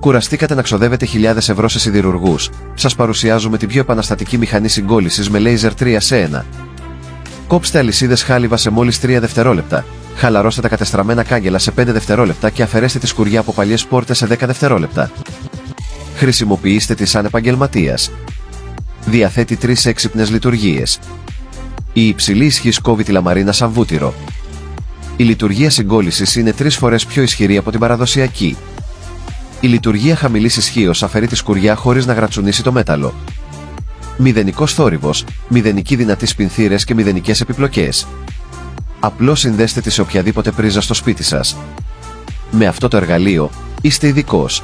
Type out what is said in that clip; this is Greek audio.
Κουραστήκατε να ξοδεύετε χιλιάδες ευρώ σε σιδηρουργούς? Σας παρουσιάζουμε την πιο επαναστατική μηχανή συγκόλλησης με λέιζερ 3 σε 1. Κόψτε αλυσίδες χάλιβα σε μόλις 3 δευτερόλεπτα. Χαλαρώστε τα κατεστραμμένα κάγκελα σε 5 δευτερόλεπτα και αφαιρέστε τη σκουριά από παλιές πόρτες σε 10 δευτερόλεπτα. Χρησιμοποιήστε τη σαν επαγγελματίας. Διαθέτει 3 έξυπνες λειτουργίες. Η υψηλή ισχύς κόβει τη λαμαρίνα σαν βούτυρο. Η λειτουργία συγκόλλησης είναι 3 φορές πιο ισχυρή από την παραδοσιακή. Η λειτουργία χαμηλής ισχύως αφαιρεί τη σκουριά χωρίς να γρατσουνίσει το μέταλλο. Μηδενικός θόρυβος, μηδενική δυνατή σπινθήρες και μηδενικές επιπλοκές. Απλώς συνδέστε τη σε οποιαδήποτε πρίζα στο σπίτι σας. Με αυτό το εργαλείο είστε ειδικός.